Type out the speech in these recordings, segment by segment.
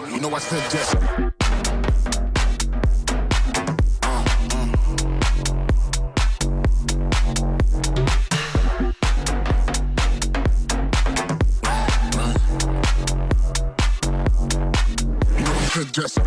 You know I said just. Just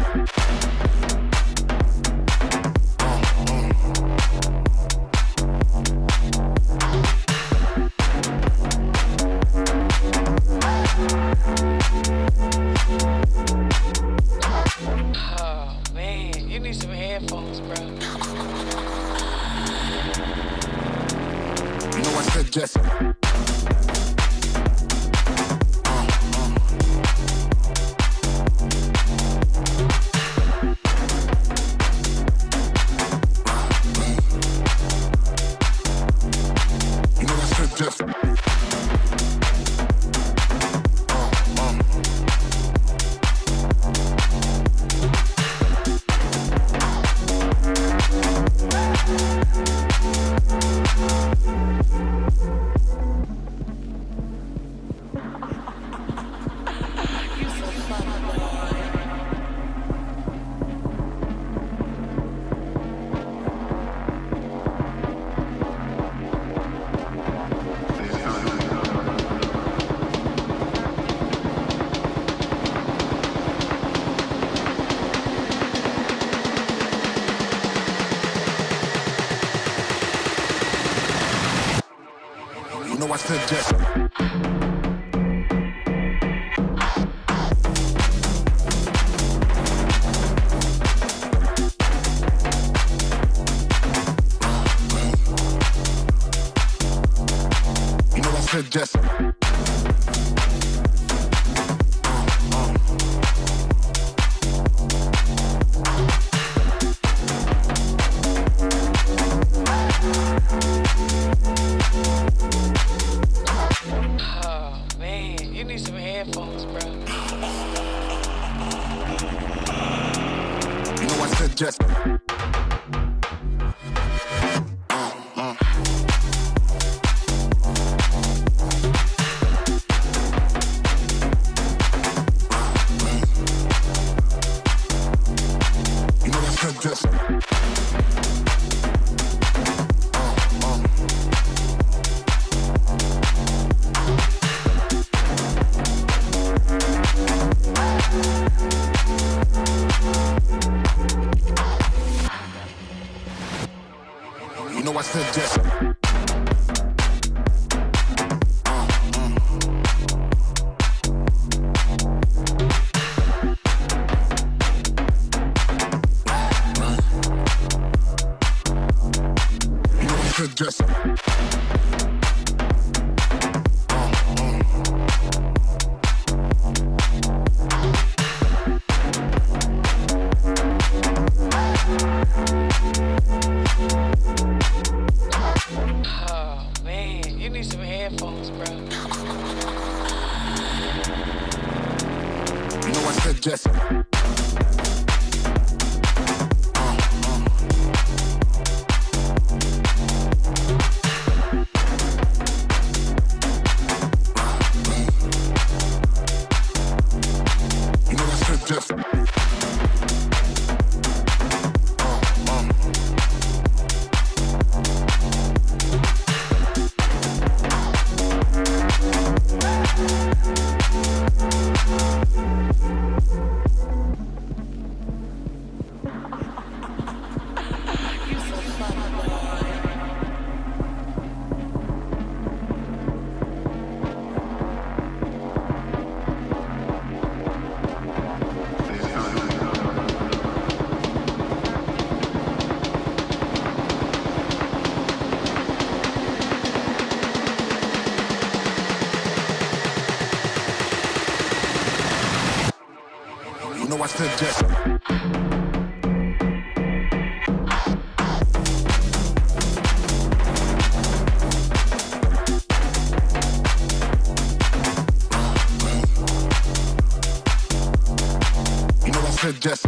Oh man, you need some headphones, bro. you know I said just. Just you know I said just. You know I said just. Oh man, you need some headphones, bro. You know I said just. You know I said just. You know I said just. You know I said just. Oh man, you need some headphones, bro. You know I said just. You know I said just. You know I said just. You know I said just.